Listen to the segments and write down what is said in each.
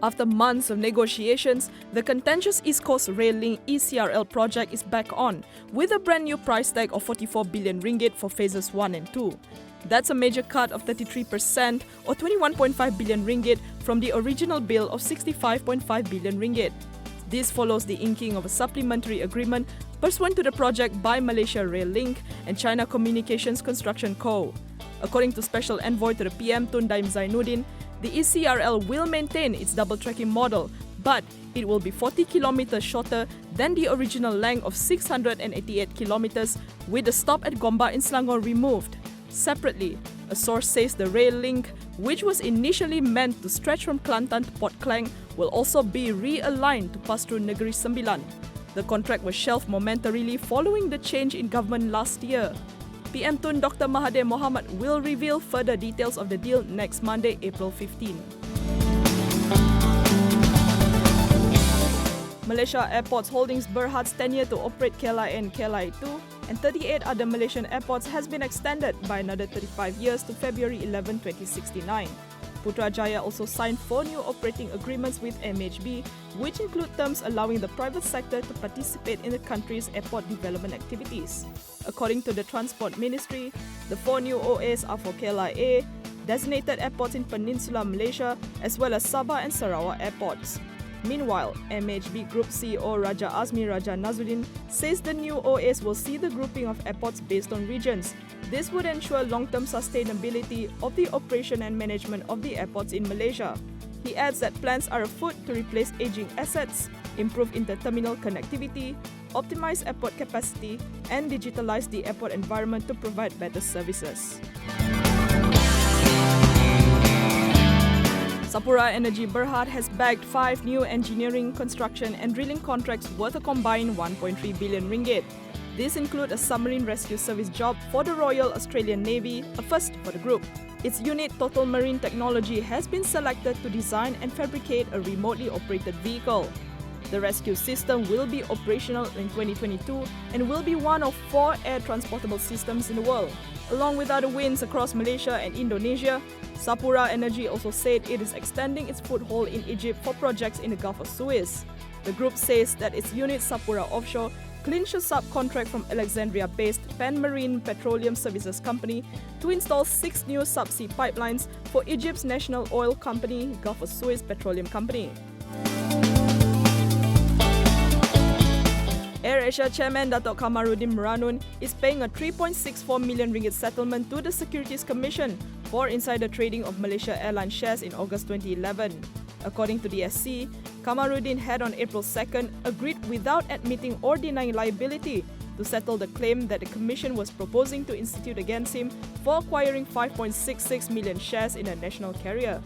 After months of negotiations, the contentious East Coast Rail Link ECRL project is back on, with a brand new price tag of 44 billion ringgit for phases 1 and 2. That's a major cut of 33% or 21.5 billion ringgit from the original bill of 65.5 billion ringgit. This follows the inking of a supplementary agreement pursuant to the project by Malaysia Rail Link and China Communications Construction Co. According to Special Envoy to the PM Tun Daim Zainuddin, the ECRL will maintain its double-tracking model, but it will be 40 kilometers shorter than the original length of 688 kilometers, with the stop at Gombak in Selangor removed. Separately, a source says the rail link, which was initially meant to stretch from Kelantan to Port Klang, will also be realigned to pass through Negeri Sembilan. The contract was shelved momentarily following the change in government last year. PM Tun Dr. Mahathir Mohamad will reveal further details of the deal next Monday, April 15. Malaysia Airports Holdings Berhad's tenure to operate KLIA and KLIA-2 and 38 other Malaysian airports has been extended by another 35 years to February 11, 2069. Putrajaya also signed 4 new operating agreements with MAHB, which include terms allowing the private sector to participate in the country's airport development activities. According to the Transport Ministry, the 4 new OAs are for KLIA, designated airports in Peninsular Malaysia, as well as Sabah and Sarawak airports. Meanwhile, MAHB Group CEO Raja Azmi Raja Nazuddin says the new OAs will see the grouping of airports based on regions. This would ensure long-term sustainability of the operation and management of the airports in Malaysia. He adds that plans are afoot to replace aging assets, improve inter-terminal connectivity, optimize airport capacity, and digitalize the airport environment to provide better services. Sapura Energy Berhad has bagged 5 new engineering, construction and drilling contracts worth a combined 1.3 billion ringgit. These include a submarine rescue service job for the Royal Australian Navy, a first for the group. Its unit Total Marine Technology has been selected to design and fabricate a remotely operated vehicle. The rescue system will be operational in 2022 and will be one of 4 air transportable systems in the world. Along with other wins across Malaysia and Indonesia, Sapura Energy also said it is extending its foothold in Egypt for projects in the Gulf of Suez. The group says that its unit Sapura Offshore clinched a subcontract from Alexandria-based Pan Marine Petroleum Services Company to install 6 new subsea pipelines for Egypt's national oil company, Gulf of Suez Petroleum Company. AirAsia Chairman Datuk Kamarudin Meranun is paying a 3.64 million ringgit settlement to the Securities Commission for insider trading of Malaysia Airlines shares in August 2011. According to the SC, Kamarudin had on April 2nd agreed without admitting or denying liability to settle the claim that the Commission was proposing to institute against him for acquiring 5.66 million shares in a national carrier.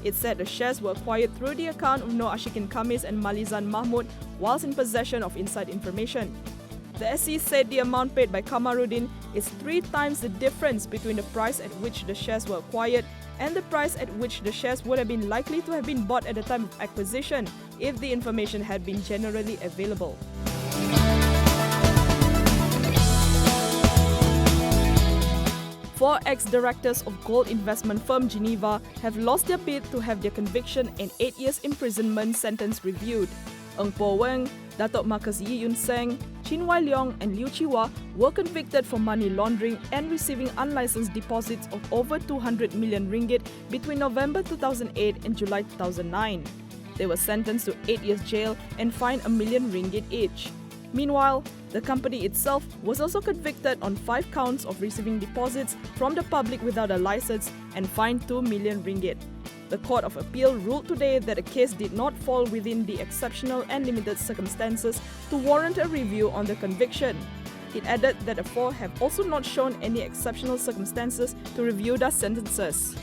It said the shares were acquired through the account of Noor Ashikin Khamis and Malizan Mahmud whilst in possession of inside information. The SC said the amount paid by Kamarudin is 3 times the difference between the price at which the shares were acquired and the price at which the shares would have been likely to have been bought at the time of acquisition if the information had been generally available. Four ex-directors of gold investment firm Geneva have lost their bid to have their conviction and 8 years imprisonment sentence reviewed. Ng Po Weng, Datuk Marcus Yi Yun Seng, Chin Wai Leong and Liu Chi Wah were convicted for money laundering and receiving unlicensed deposits of over 200 million ringgit between November 2008 and July 2009. They were sentenced to 8 years jail and fined 1 million ringgit each. Meanwhile, the company itself was also convicted on 5 counts of receiving deposits from the public without a license and fined 2 million ringgit. The Court of Appeal ruled today that the case did not fall within the exceptional and limited circumstances to warrant a review on the conviction. It added that the 4 have also not shown any exceptional circumstances to review their sentences.